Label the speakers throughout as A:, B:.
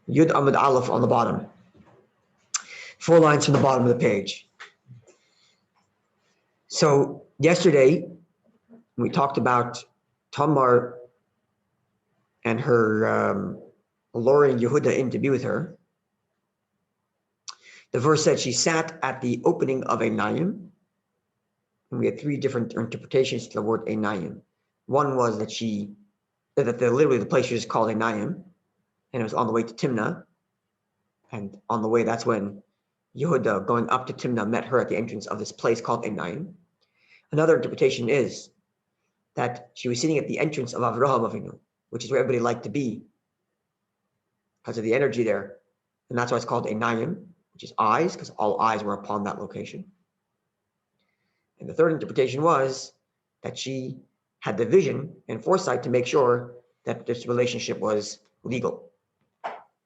A: Yud Amud Aleph on the bottom. 4 lines from the bottom of the page. So yesterday, we talked about Tamar and her luring Yehuda in to be with her. The verse said she sat at the opening of a Naim. And we had 3 different interpretations to the word Einayim. One was that literally the place was called Einayim, and it was on the way to Timnah. And on the way, that's when Yehuda, going up to Timnah, met her at the entrance of this place called Einayim. Another interpretation is that she was sitting at the entrance of Avraham Avinu, which is where everybody liked to be because of the energy there. And that's why it's called Einayim, which is eyes, because all eyes were upon that location. And the third interpretation was that she had the vision and foresight to make sure that this relationship was legal.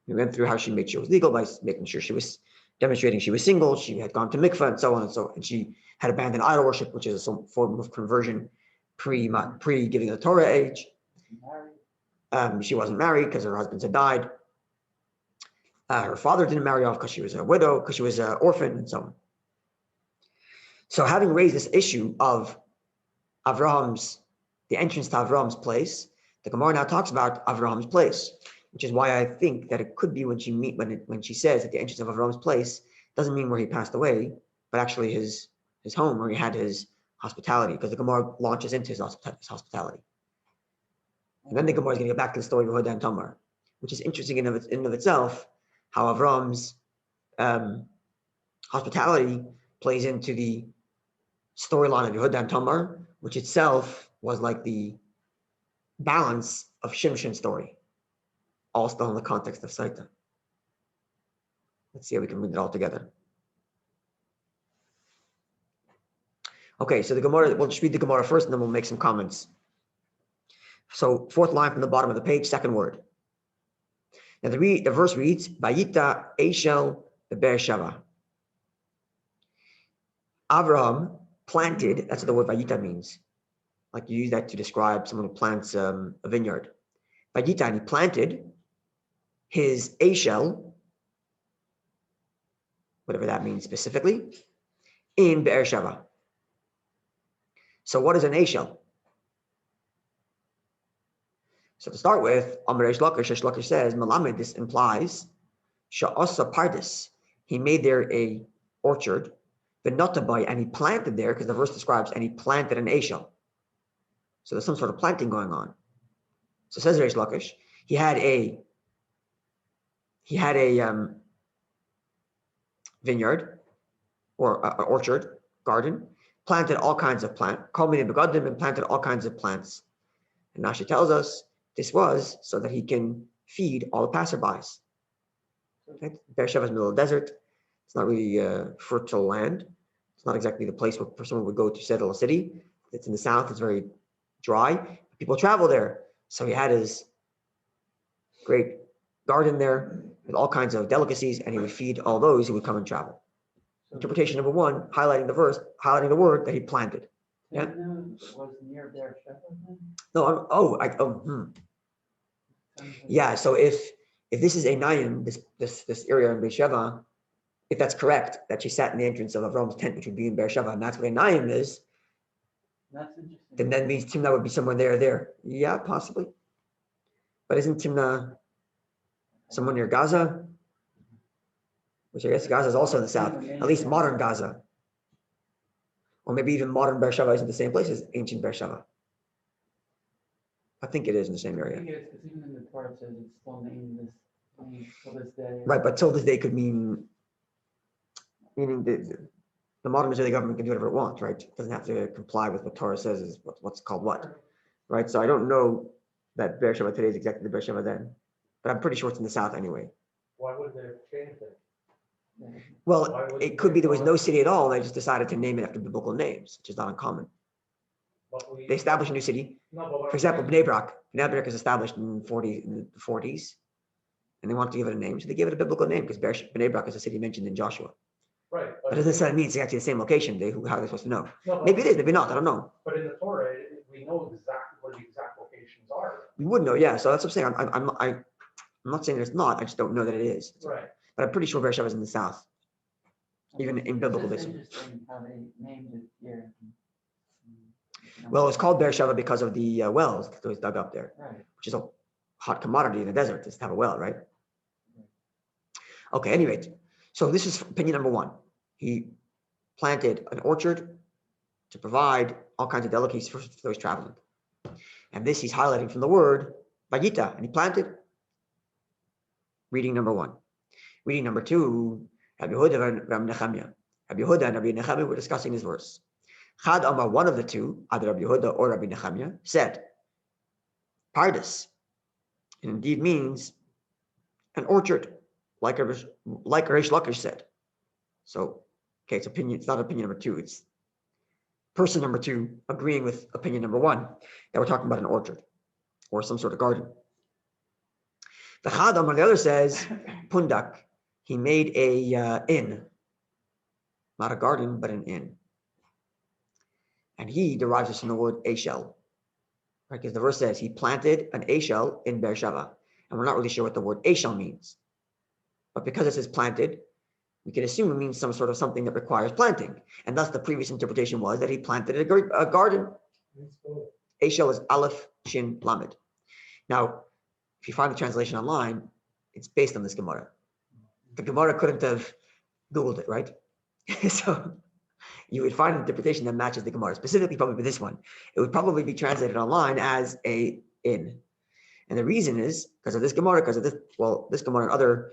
A: We went through how she made sure it was legal by making sure she was demonstrating she was single, she had gone to mikveh, and so on and so on. And she had abandoned idol worship, which is some form of conversion pre-giving the Torah age. She wasn't married because her husbands had died. Her father didn't marry off because she was a widow, because she was an orphan, and so on. So having raised this issue of the entrance to Avraham's place, the Gemara now talks about Avraham's place, which is why I think that it could be when she says at the entrance of Avraham's place, doesn't mean where he passed away, but actually his home where he had his hospitality, because the Gemara launches into his hospitality. And then the Gemara is going to get back to the story of Yehuda and Tamar, which is interesting in and of itself, how Avraham's hospitality plays into the storyline of Yehuda and Tamar, which itself was like the balance of Shimshon's story, all still in the context of Sotah. Let's see how we can read it all together. Okay, so the Gemara, we'll just read the Gemara first and then we'll make some comments. So 4th line from the bottom of the page, 2nd word. Now the verse reads, Vayita Eshel Be'er-Sheva. Avraham planted, that's what the word Vayita means. Like you use that to describe someone who plants a vineyard. Vayita, and he planted his Eshel, whatever that means specifically, in Be'er-Sheva. So what is an Eshel? So to start with, Amar Reish Lakish says, Malamed, this implies, Sha'asa Pardis, he made there a orchard, V'notabai, and he planted there, because the verse describes, and he planted an Eshel. So there's some sort of planting going on. So says Reish Lakish, he had a vineyard, or an orchard, garden, planted all kinds of plants, culminated begadim, and planted all kinds of plants. And now she tells us this was so that he can feed all the passerbys. Right? Beersheba is in the middle of the desert. It's not really fertile land. It's not exactly the place where someone would go to settle a city. It's in the south. It's very dry. People travel there. So he had his great garden there with all kinds of delicacies, and he would feed all those who would come and travel. Interpretation number 1, highlighting the verse, highlighting the word that he planted. Yeah.
B: Was near Beersheba then?
A: No. Yeah. So if this is a Naim, this area in Beersheba, if that's correct, that she sat in the entrance of Avram's tent, which would be in Beersheba, and that's what a Naim is,
B: that's interesting.
A: then that means Timnah would be somewhere there. Yeah, possibly. But isn't Timnah somewhere near Gaza? Which I guess Gaza is also in the south, at least modern Gaza. Or maybe even modern Beersheba isn't the same place as ancient Beersheba. I think it is in the same area.
B: I think it is, because even in the Torah it says it's still named this till this day.
A: Right, but till this day could meaning the modern Israeli government can do whatever it wants, right? It doesn't have to comply with what Torah says is what's called what, right? So I don't know that Beersheba today is exactly the Beersheba then, but I'm pretty sure it's in the south anyway.
C: Why would they change it?
A: Well, it could be there was no city at all, and they just decided to name it after biblical names, which is not uncommon. They established a new city. For example, Bnei Brak. Bnei Brak is established in the 40s, and they wanted to give it a name, so they gave it a biblical name because Bnei Brak is a city mentioned in Joshua.
C: Right.
A: But it doesn't necessarily mean it's actually the same location. How are they supposed to know?
C: No,
A: maybe it is, maybe not. I don't know.
C: But in the Torah, we know exactly where the exact locations are.
A: We would know, yeah. So that's what I'm saying. I'm not saying there's not, I just don't know that it is.
C: Right.
A: But I'm pretty sure Beersheba is in the south. Even in biblical
B: It's
A: days.
B: just interesting how they named it here.
A: Well, it's called Beersheba because of the wells that was dug up there,
B: Right.
A: which is a hot commodity in the desert, is to have a well, right? Okay, anyway, so this is opinion number one. He planted an orchard to provide all kinds of delicacies for those traveling. And this he's highlighting from the word Vayita, and he planted. Reading number one. Reading number two, Rabbi Yehuda and Rabbi Nechemiah. Rabbi Yehuda and Rabbi Nechemiah were discussing his verse. Chad Amar, one of the two, either Rabbi Yehuda or Rabbi Nechemiah, said, Pardes, it indeed means an orchard, like Reish Lakish said. So, okay, it's not opinion number two, it's person number two agreeing with opinion number one, that we're talking about an orchard or some sort of garden. The Chadam on the other says, Pundak, he made a inn, not a garden, but an inn. And he derives this from the word Eshel, right? Because the verse says he planted an Eshel in Beersheba. And we're not really sure what the word Eshel means. But because it says planted, we can assume it means some sort of something that requires planting. And thus the previous interpretation was that he planted a garden. Eshel is Aleph Shin Lamed. Now, if you find the translation online, it's based on this Gemara. The Gemara couldn't have Googled it, right? So you would find an interpretation that matches the Gemara, specifically probably this one. It would probably be translated online as a inn. And the reason is because of this Gemara, this Gemara and other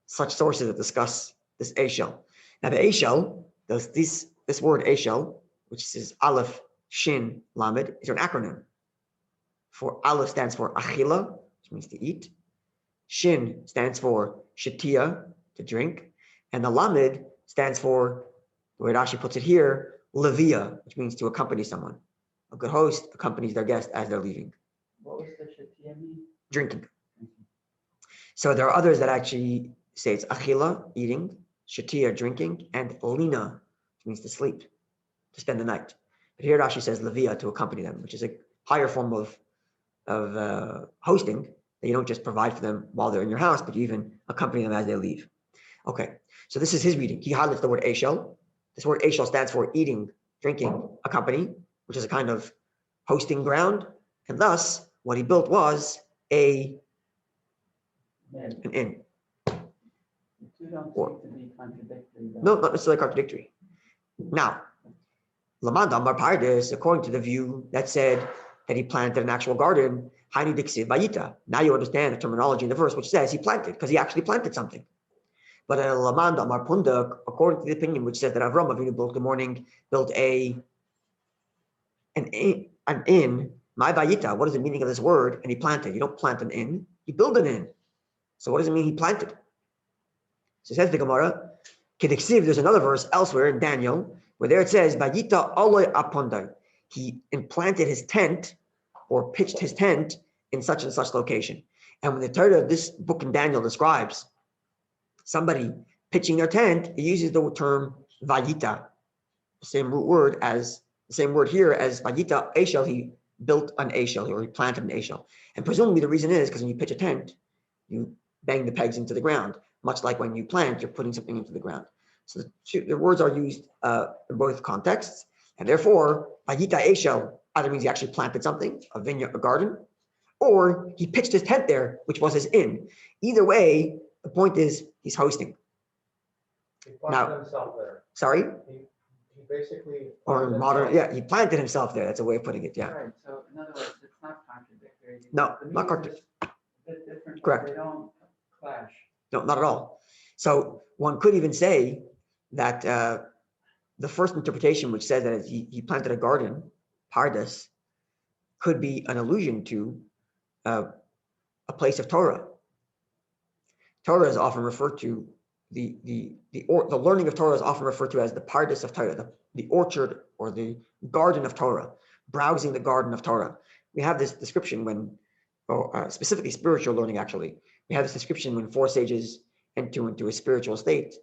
A: such sources that discuss this Eshel. Now the Eshel, this word Eshel, which is Aleph Shin Lamed, is an acronym. For Aleph stands for Achila, which means to eat. Shin stands for Shatia, to drink. And the Lamed stands for, the way Rashi puts it here, Levia, which means to accompany someone. A good host accompanies their guest as they're leaving.
B: What was the shatia mean?
A: Drinking. So there are others that actually say it's Achila, eating, Shatia, drinking, and Lina, which means to sleep, to spend the night. But here Rashi says Levia, to accompany them, which is a higher form of hosting, that you don't just provide for them while they're in your house, but you even accompany them as they leave. Okay, so this is his reading. He highlights the word Eshel. This word Eshel stands for eating, drinking, accompany, which is a kind of hosting ground. And thus, what he built was an inn.
B: The two don't seem to be contradictory. Though.
A: No, not necessarily contradictory. Now, Lamad Amar Pardes, according to the view that said that he planted an actual garden, Hainu Diksiv Vayita. Now you understand the terminology in the verse, which says he planted, because he actually planted something. But Lamad Amar Pundak, according to the opinion which says that Avram Avinu built an inn. My Vayita, what is the meaning of this word? And he planted. You don't plant an inn, you build an inn. So what does it mean he planted? So says the Gemara, Kediksiv, there's another verse elsewhere in Daniel, where there it says, Vayita Aloy Apondai. He implanted his tent or pitched his tent in such and such location. And when the Torah of this book in Daniel describes somebody pitching their tent, it uses the term Vayita, the same word here as Vayita Eshel. He built an Eshel, or he planted an Eshel. And presumably the reason is because when you pitch a tent, you bang the pegs into the ground. Much like when you plant, you're putting something into the ground. So the words are used in both contexts. And therefore, Vayita Eshel either means he actually planted something, a vineyard, a garden, or he pitched his tent there, which was his inn. Either way, the point is he's hosting.
C: He planted himself there.
A: Sorry?
C: He basically.
A: Or modern, yeah, he planted himself there. That's a way of putting it, yeah.
B: Right. So in other words, it's not contradictory.
A: No,
B: The
A: not
B: meaning is a bit different.
A: Correct.
B: They don't clash.
A: No, not at all. So one could even say that the first interpretation, which says that he planted a garden, Pardes, could be an allusion to a place of Torah. Torah is often referred to, the learning of Torah is often referred to as the Pardes of Torah, the orchard or the garden of Torah, browsing the garden of Torah. We have this description specifically spiritual learning actually. We have this description when four sages enter into a spiritual state.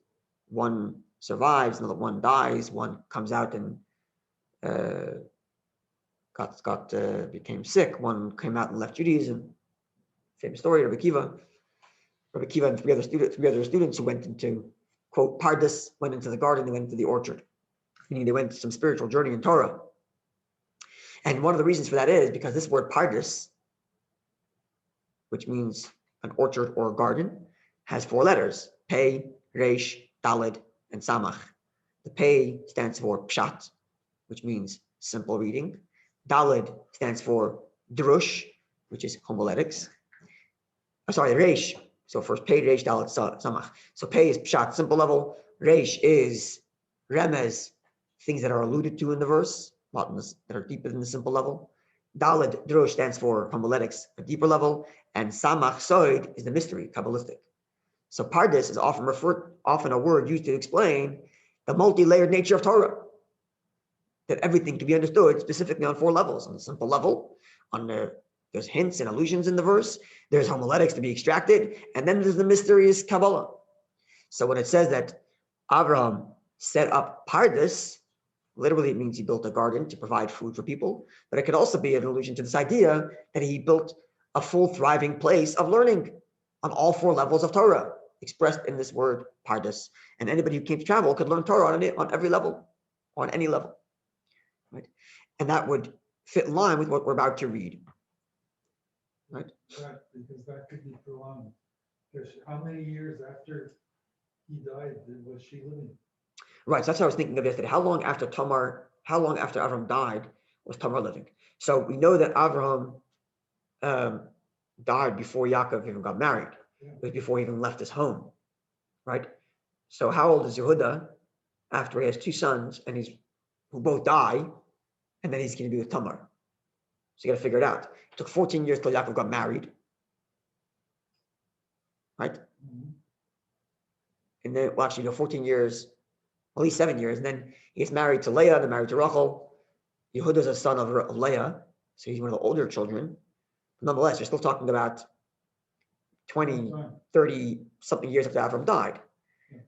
A: One survives, another one dies, one comes out and became sick, one came out and left Judaism. Famous story of Akiva. Rabbi Kiva and three other students who went into, quote, Pardes, went into the garden, they went into the orchard, meaning they went some spiritual journey in Torah. And one of the reasons for that is because this word Pardes, which means an orchard or a garden, has four letters: Pei, Reish, Daled, and Samach. The Pei stands for Pshat, which means simple reading. Daled stands for Drush, which is homiletics. Reish. So first Pei, Reish, Daled, Samach. So Pei is Pshat, simple level. Reish is Remez, things that are alluded to in the verse, that are deeper than the simple level. Daled, Drush stands for homiletics, a deeper level. And Samach, Soid, is the mystery, Kabbalistic. So Pardes is often a word used to explain the multi-layered nature of Torah. That everything can be understood specifically on four levels. On the simple level, there's hints and allusions in the verse, there's homiletics to be extracted, and then there's the mysterious Kabbalah. So when it says that Abraham set up Pardes, literally it means he built a garden to provide food for people, but it could also be an allusion to this idea that he built a full thriving place of learning on all four levels of Torah, expressed in this word Pardes. And anybody who came to travel could learn Torah on every level, on any level. Right? And that would fit in line with what we're about to read. Right?
D: Right, because that could be prolonged. Because how many years after he died was she living?
A: Right, so that's what I was thinking of yesterday. How long after Avram died was Tamar living? So we know that Avram died before Yaakov even got married.
D: Yeah.
A: It was before he even left his home. Right? So how old is Yehuda after he has two sons and who both die, and then he's going to be with Tamar? So you got to figure it out. It took 14 years till Yaakov got married. Right?
D: Mm-hmm.
A: And then, 14 years, at least 7 years, and then he gets married to Leah, then married to Rachel. Yehuda's a son of Leah, so he's one of the older children. Nonetheless, you're still talking about 20, 30 something years after Avram died.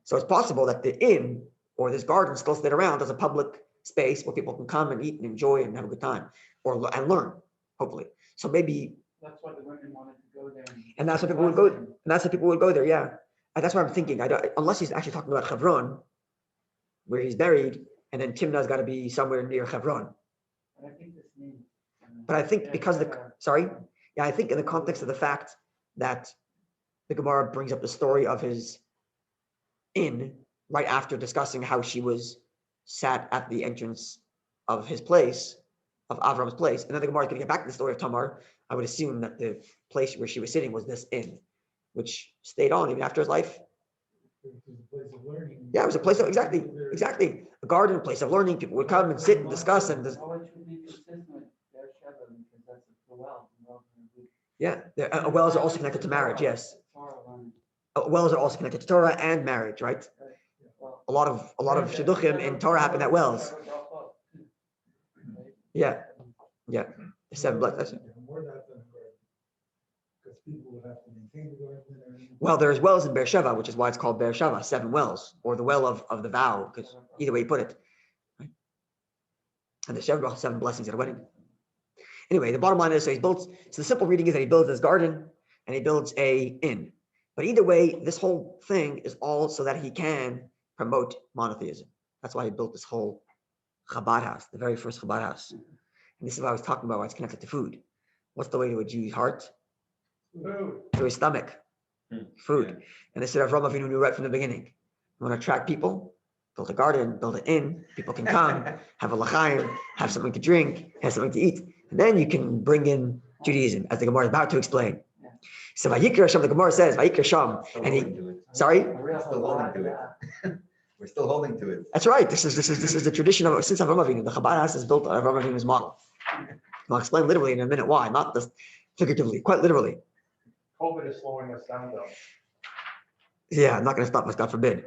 A: So it's possible that the inn or this garden still stayed around as a public space where people can come and eat and enjoy and have a good time and learn, hopefully. So maybe
B: that's why the women wanted to go there.
A: And that's what people would go. And that's what people would go there. Yeah, and that's what I'm thinking. Unless he's actually talking about Hebron, where he's buried, and then Timnah's got to be somewhere near Hebron.
B: But I think this means.
A: But I think because I think in the context of the fact that the Gemara brings up the story of his inn right after discussing how she was sat at the entrance of his place, of Avram's place, and then the Gemara is going to get back to the story of Tamar. I would assume that the place where she was sitting was this inn, which stayed on even after his life.
D: It was a place of learning.
A: Yeah, it was a place of exactly a garden, a place of learning. People would come and sit and discuss and.
B: Oh, it should be consistent with their Shabbat because that's the well.
A: Yeah, wells are also connected to marriage. Yes, wells are also connected to Torah and marriage, right? A lot of shidduchim in Torah happen at wells. Yeah. The 7 blessings.
D: More that than a garden. Because people would have to maintain the garden and everything.
A: Well, there's wells in Beersheba, which is why it's called Beersheba, 7 wells, or the well of the vow, because either way you put it. Right? And the 7 blessings at a wedding. Anyway, the bottom line is, so the simple reading is that he builds his garden and he builds a inn. But either way, this whole thing is all so that he can promote monotheism. That's why he built this whole Chabad House, the very first Chabad House. And this is what I was talking about, why it's connected to food. What's the way to a Jew's heart?
D: Food.
A: To his stomach. Food. Yeah. And this is what Avraham Avinu knew right from the beginning. You want to attract people? Build a garden, build an inn. People can come, have a l'chaim, have something to drink, have something to eat. And then you can bring in Judaism, as the Gemara is about to explain. So Vayikra Hashem, the Gemara says, Vayikra Hashem. And he, sorry?
E: We're still holding to it. We're still holding to it.
A: That's right. This is the tradition of since Avraham Avinu. The Chabad House is built on Avraham Avinu's model. I'll explain literally in a minute why, not just figuratively, quite literally.
C: COVID is slowing us down, though.
A: Yeah, I'm not going to stop us, God forbid.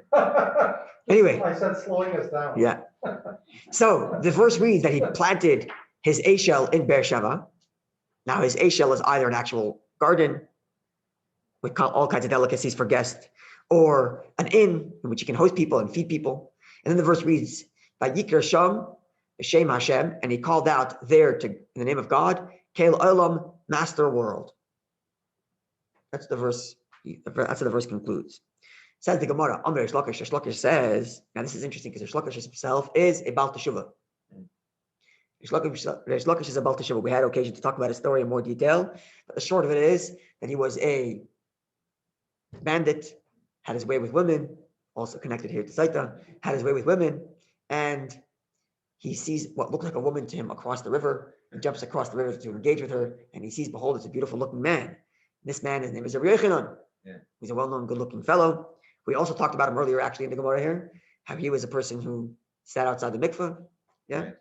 A: Anyway.
C: I said slowing us down.
A: Yeah. So the verse reads that he planted his Eshel in Beersheba. Now his Eshel is either an actual garden with all kinds of delicacies for guests, or an inn in which you can host people and feed people. And then the verse reads, Vayikra Sham, Shem Hashem, and he called out there in the name of God, Kel Olam, Master World. That's the verse That's how the verse concludes. Says the Gemara, Amr Reish Lakish. Reish Lakish says, now this is interesting because Reish Lakish himself is a Baal Teshuvah. Reish Lakish is a Baal Teshuvah. We had occasion to talk about his story in more detail, but the short of it is that he was a bandit, had his way with women, also connected here to Sotah, had his way with women, and he sees what looked like a woman to him across the river. He jumps across the river to engage with her, and he sees, behold, it's a beautiful looking man. This man, his name is Rabbi Yochanan. He's a well-known, good-looking fellow. We also talked about him earlier, actually, in the Gemara here, how he was a person who sat outside the mikveh. Yeah?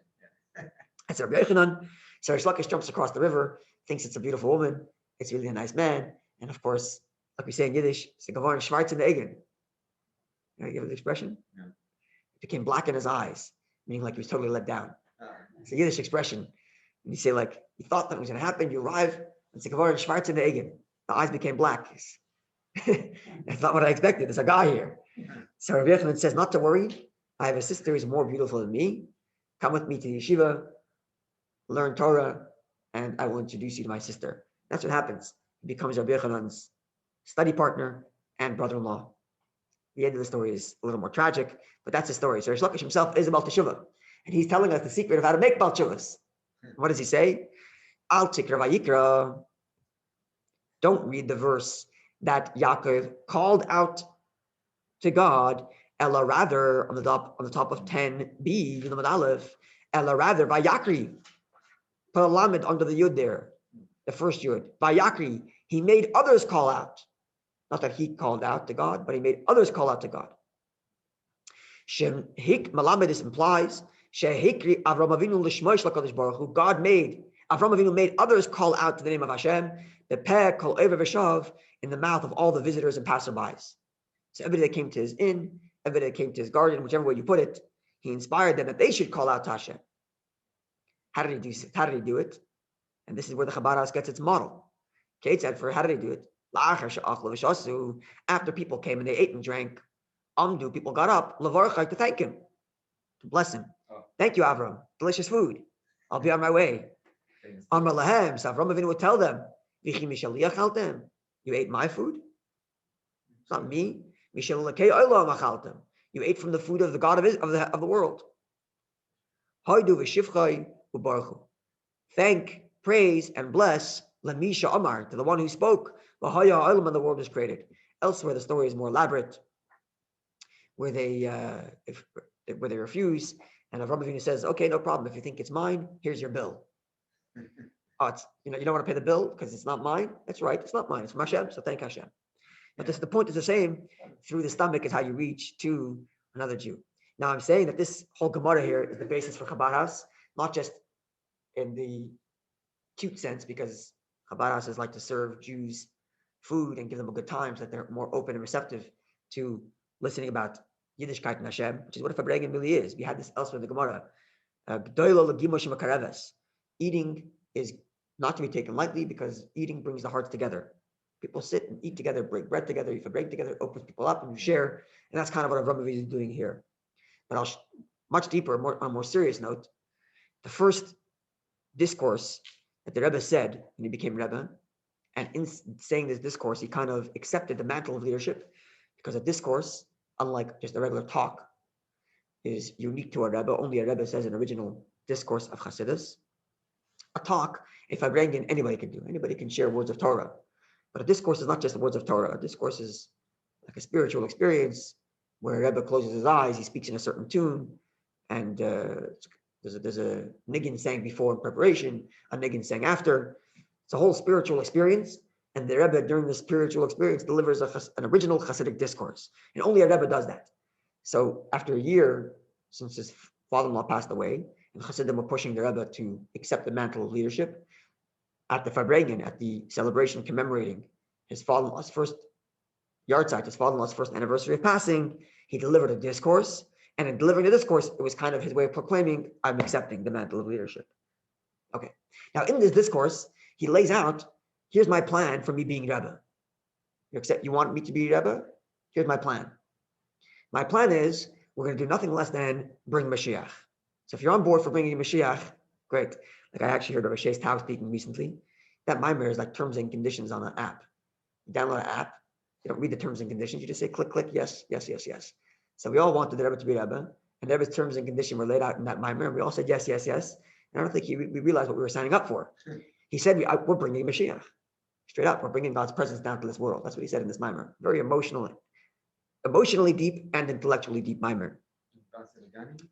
A: That's Rabbi Yochanan. So Reish Lakish jumps across the river, thinks it's a beautiful woman, it's really a nice man, and of course, like we say in Yiddish, it's a Gavarin Schwarz in the Egen. You know, you give the expression?
E: Yeah.
A: It became black in his eyes, meaning like he was totally let down. It's a Yiddish expression. And you say, like, you thought that was going to happen, you arrive, it's a Gavarin Schwarz in the Egen. The eyes became black. That's not what I expected. There's a guy here. So Rabbi Yochanan says, not to worry. I have a sister who's more beautiful than me. Come with me to the yeshiva, learn Torah, and I will introduce you to my sister. That's what happens. He becomes Rabbi Yochanan's study partner and brother-in-law. The end of the story is a little more tragic, but that's the story. So Reish Lakish himself is a Baal Teshuvah, and he's telling us the secret of how to make Baal Teshuvahs. What does he say? Al tikra vayikra. Don't read the verse that Yaakov called out to God, Ella rather on the top of 10b, Yud Aleph, Ella rather Vayakri. Put a lamed under the Yud there, the first Yud. Vayakri, he made others call out. Not that he called out to God, but he made others call out to God. Shehik Malamedis implies Shehikri Avram Avinu Lishmoish LaKadosh Baruch Hu. God made Avram Avinu made others call out to the name of Hashem. The peh kol over v'shav in the mouth of all the visitors and passerbys. So everybody that came to his inn, everybody that came to his garden, whichever way you put it, he inspired them that they should call out to Hashem. How did he do it? And this is where the Chabad House gets its model. Kate said, how did he do it? After people came and they ate and drank, people got up, to thank him, to bless him. Thank you, Avram. Delicious food. I'll be on my way. Amar lahem, so Avram Avinu would tell them, you ate my food? It's not me. You ate from the food of the God of the world. Thank, praise, and bless Lamisha Amar, to the one who spoke. And the world was created. Elsewhere, the story is more elaborate, where they refuse, and Avram Avinu says, "Okay, no problem. If you think it's mine, here's your bill." Oh, you don't want to pay the bill because it's not mine. That's right, it's not mine. It's from Hashem, so thank Hashem. But the point is the same. Through the stomach is how you reach to another Jew. Now, I'm saying that this whole Gemara here is the basis for Chabad House, not just in the cute sense, because Chabad Houses like to serve Jews food and give them a good time so that they're more open and receptive to listening about Yiddishkeit and Hashem, which is what a Fabregan really is. We had this elsewhere in the Gemara. Eating is not to be taken lightly because eating brings the hearts together. People sit and eat together, break bread together, eat for break together, it opens people up and you share. And that's kind of what Rabbi is doing here. But much deeper, on a more serious note, the first discourse that the Rebbe said when he became Rebbe, and in saying this discourse, he kind of accepted the mantle of leadership, because a discourse, unlike just a regular talk, is unique to a Rebbe. Only a Rebbe says an original discourse of Chassidus. A talk, if I bring in, anybody can do. Anybody can share words of Torah. But a discourse is not just the words of Torah. A discourse is like a spiritual experience where a Rebbe closes his eyes, he speaks in a certain tune, and there's a niggin sang before in preparation, a niggin sang after. It's a whole spiritual experience, and the Rebbe during the spiritual experience delivers an original Hasidic discourse, and only a Rebbe does that. So after a year since his father-in-law passed away, and Hasidim were pushing the Rebbe to accept the mantle of leadership, at the Fabregan, at the celebration commemorating his father-in-law's first yahrzeit, his father-in-law's first anniversary of passing, he delivered a discourse. And in delivering the discourse, it was kind of his way of proclaiming, I'm accepting the mantle of leadership. Okay. Now, in this discourse, he lays out, here's my plan for me being Rebbe. You want me to be Rebbe? Here's my plan. My plan is, we're going to do nothing less than bring Mashiach. So if you're on board for bringing Mashiach, great. Like I actually heard of Shei's Tao speaking recently. That Maimer is like terms and conditions on an app. You download an app, You don't read the terms and conditions. You just say click, click, yes, yes, yes, yes. So we all wanted the Rebbe to be Rebbe, and the Rebbe's terms and conditions were laid out in that Maimer, and we all said yes, yes, yes. And I don't think we realized what we were signing up for. He said, we're bringing Mashiach. Straight up, we're bringing God's presence down to this world. That's what he said in this Maimer. Very emotionally deep and intellectually deep Maimer.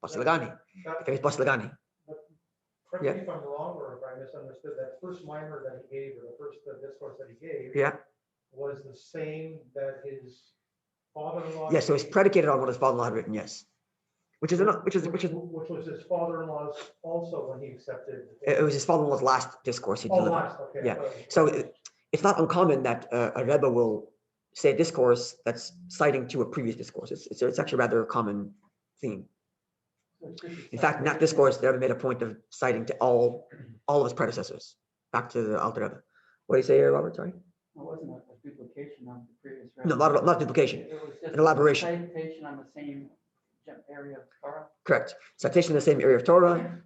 A: Basilagani. Famous Basilagani.
C: Correct me if I'm wrong, or if I misunderstood, that first mimer that he gave, or the first discourse that he gave,
A: Yeah.
C: was the same that his father-in-law.
A: Yes, so it's
C: gave,
A: predicated on what his father-in-law had written, yes. Which is
C: which was his father-in-law's also when he accepted.
A: it was his father-in-law's last discourse he
C: Oh,
A: delivered.
C: last, okay.
A: Yeah. So it's not uncommon that a Rebbe will say a discourse that's citing to a previous discourse. It's actually rather a common theme. In fact, in that discourse, the Rebbe made a point of citing to all of his predecessors, back to the Alter Rebbe. What do you say here, Robert? Sorry?
B: It wasn't a duplication of the previous.
A: No, not duplication.
B: It was just
A: An elaboration.
B: a citation on the same area of Torah.
A: Correct. Citation in the same area of Torah,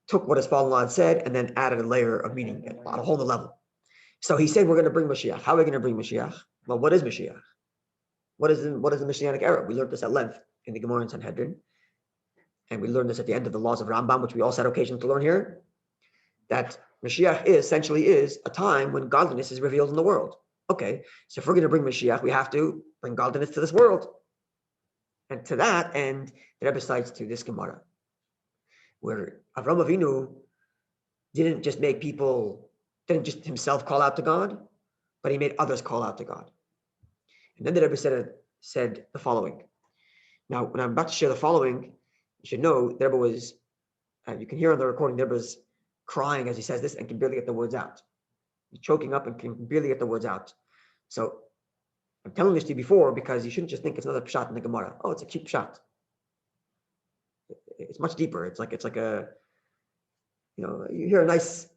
A: took what his father-in-law had said, and then added a layer of meaning on a whole new level. So he said, we're going to bring Mashiach. How are we going to bring Mashiach? Well, what is Mashiach? What is the Messianic era? We learned this at length in the Gemara in Sanhedrin. And we learned this at the end of the laws of Rambam, which we also had occasion to learn here, that Mashiach essentially is a time when godliness is revealed in the world. Okay, so if we're going to bring Mashiach, we have to bring godliness to this world. And to that end, the Rebbe cites to this Gemara, where Avraham Avinu didn't just himself call out to God, but he made others call out to God. And then the Rebbe said the following. Now, when I'm about to share the following, you should know the Rebbe was, you can hear on the recording, the Rebbe was crying as he says this and can barely get the words out. He's choking up and can barely get the words out. So I'm telling this to you before because you shouldn't just think it's another pshat in the Gemara. Oh, it's a cute pshat. It's much deeper. It's like a, you hear a nice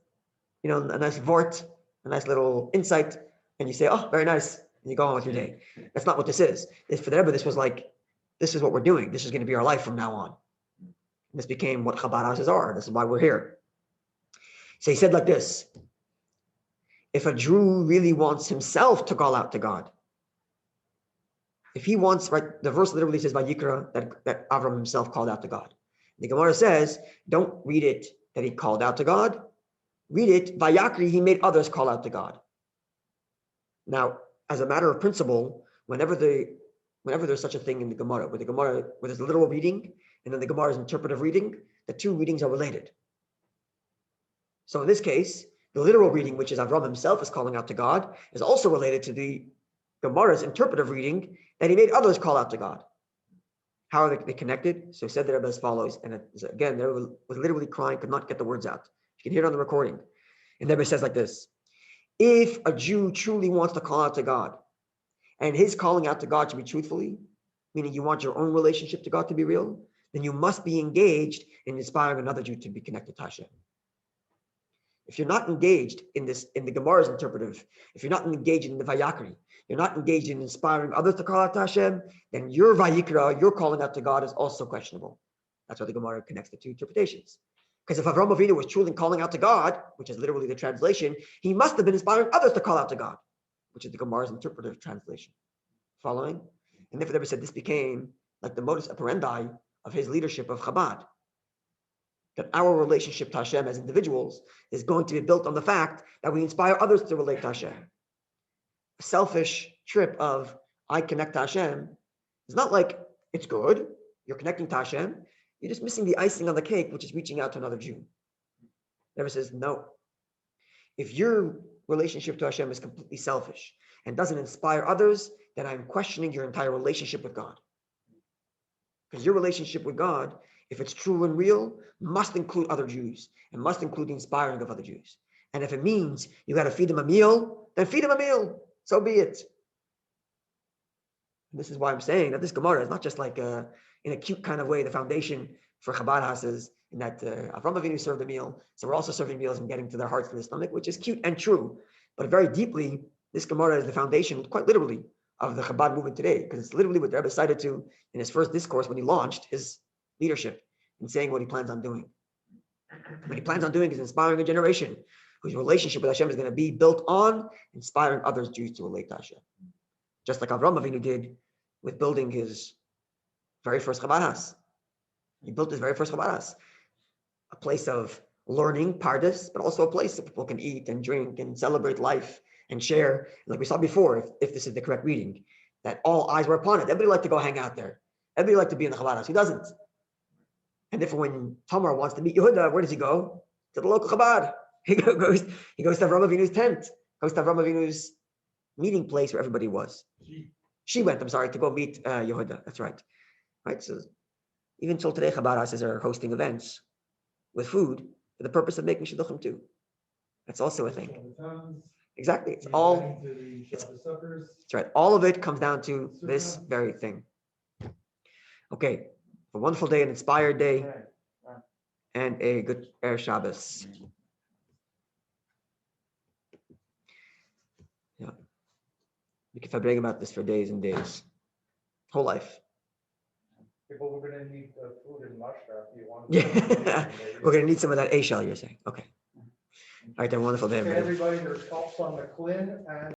A: vort, a nice little insight, and you say, oh, very nice, and you go on with your day. That's not what this is. For the Rebbe, this was like, this is what we're doing. This is going to be our life from now on. This became what Chabad houses are. This is why we're here. So he said like this: if a Jew really wants himself to call out to God, if he wants, right, the verse literally says by Yikra that Avram himself called out to God. The Gemara says, don't read it that he called out to God. Read it, Vayakri, he made others call out to God. Now, as a matter of principle, whenever there's such a thing in the Gemara, where there's a literal reading and then the Gemara's interpretive reading, the two readings are related. So in this case, the literal reading, which is Avram himself is calling out to God, is also related to the Gemara's interpretive reading that he made others call out to God. How are they connected? So he said the Rebbe as follows, and again, the Rebbe was literally crying, could not get the words out. You can hear it on the recording. And the Rebbe says like this: if a Jew truly wants to call out to God, and his calling out to God should be truthfully, meaning you want your own relationship to God to be real, then you must be engaged in inspiring another Jew to be connected to Hashem. If you're not engaged in the Gemara's interpretive, if you're not engaged in the Vayakri, you're not engaged in inspiring others to call out to Hashem, then your Vayikra, your calling out to God, is also questionable. That's why the Gemara connects the two interpretations. Because if Avraham Avinu was truly calling out to God, which is literally the translation, he must have been inspiring others to call out to God, which is the Gemara's interpretive translation. Following? And therefore, the Rebbe said this became like the modus operandi of his leadership of Chabad. That our relationship to Hashem as individuals is going to be built on the fact that we inspire others to relate to Hashem. A selfish trip of I connect to Hashem is not like it's good, you're connecting to Hashem, you're just missing the icing on the cake, which is reaching out to another Jew. Never says no. If your relationship to Hashem is completely selfish and doesn't inspire others, then I'm questioning your entire relationship with God. Because your relationship with God, if it's true and real, must include other Jews and must include the inspiring of other Jews. And if it means you got to feed them a meal, then feed them a meal. So be it. And this is why I'm saying that this Gemara is not just like in a cute kind of way, the foundation for Chabad houses, in that Avraham Avinu served a meal. So we're also serving meals and getting to their hearts and their stomach, which is cute and true. But very deeply, this Gemara is the foundation, quite literally, of the Chabad movement today, because it's literally what the Rebbe cited to in his first discourse when he launched his leadership and saying what he plans on doing. And what he plans on doing is inspiring a generation whose relationship with Hashem is going to be built on inspiring others Jews to relate to Hashem. just like Avraham Avinu did with building his very first Chabad House. He built his very first Chabad House, a place of learning, pardes, but also a place that people can eat and drink and celebrate life and share. Like we saw before, if this is the correct reading, that all eyes were upon it. Everybody liked to go hang out there. Everybody liked to be in the Chabad House. Who doesn't? And if when Tamar wants to meet Yehuda, where does he go? To the local Chabad. He goes to Avraham Avinu's tent, goes to Avraham Avinu's meeting place where everybody was. She went, to go meet Yehuda. That's right. Right. So even till today, Chabad houses are hosting events with food for the purpose of making shidduchim too. That's also a thing. Exactly. It's all. That's right. All of it comes down to this very thing. Okay. A wonderful day, an inspired day, and a good Shabbos. Yeah. We can brag about this for days and days. Whole life.
C: People were gonna need food in Mashra if you want.
A: Yeah. We're going to need some of that A-shell, you're saying. Okay. All right, have a wonderful day,
C: Okay,
A: everybody.
C: everybody, there's helps on the Klin and